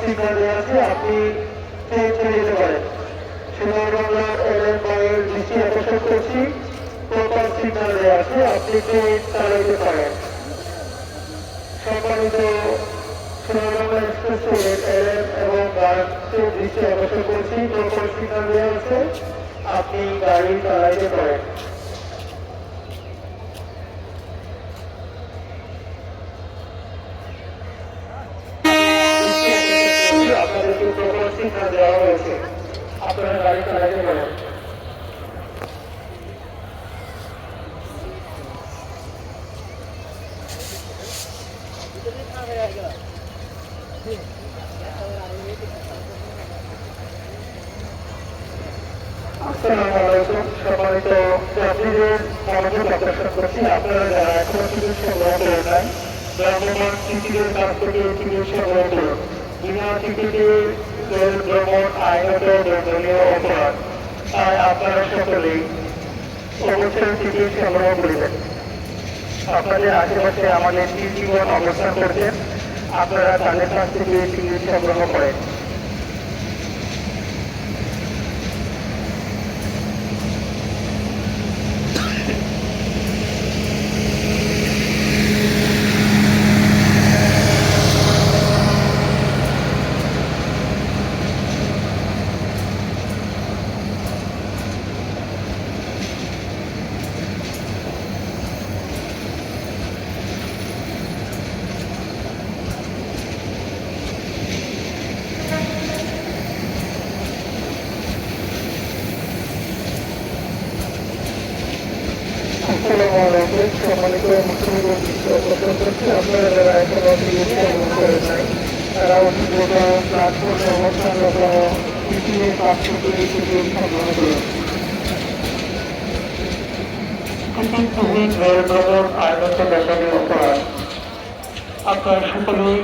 Signal দেওয়া আছে, আপনি চলে যেতে পারেন। সুন্দরবন এলএন বয়ের দৃষ্টি আকর্ষণ করছি, প্রপার সিগন্যাল দেওয়া আছে, আপনি চালাইতে পারেন। সম্মানিত সুন্দরবন এক্সপ্রেসওয়ে এলএন এবং বাসের দৃষ্টি আকর্ষণ করছি, প্রপার সিগন্যাল দেওয়া আছে, আপনি গাড়ি চালাইতে পারেন। আপনাদেরকে প্রপার সিগন্যাল দেওয়া হয়েছে, আপনারা গাড়ি চালাইতে পারেন। আসসালামু আলাইকুম, সম্মানিত যাত্রীদের মনোযোগ আকর্ষণ করছি, আপনারা যারা এখনো টিকিট সংগ্রহ করেন নাই, ভ্রাম্যমাণ টিকিটের কাছ থেকে টিকিট সংগ্রহ করুন। বিনা টিকিটে রেল ভ্রমণ আইনত দণ্ডনীয় অপরাধ, তাই আপনারা সকলেই অবশ্যই টিকিট সংগ্রহ করিবেন। আপনাদের আশেপাশে আমাদের জীবন অবস্থান করছেন, আপনারা তাদের কাছ থেকে টিকিট সংগ্রহ করেন। আসসালামু আলাইকুম, সম্মানিত আপনারা যারা এখনো টিকিট সংগ্রহ করেন নাই, তারা অভিজ্ঞতা প্ল্যাটফর্মে অবস্থানরত তৃতীয় কাছ থেকে টিকিট সংগ্রহ করুন। টিকিট রেল ভ্রমণ আইনত দণ্ডনীয় অপরাধ, আপনারা সকলেই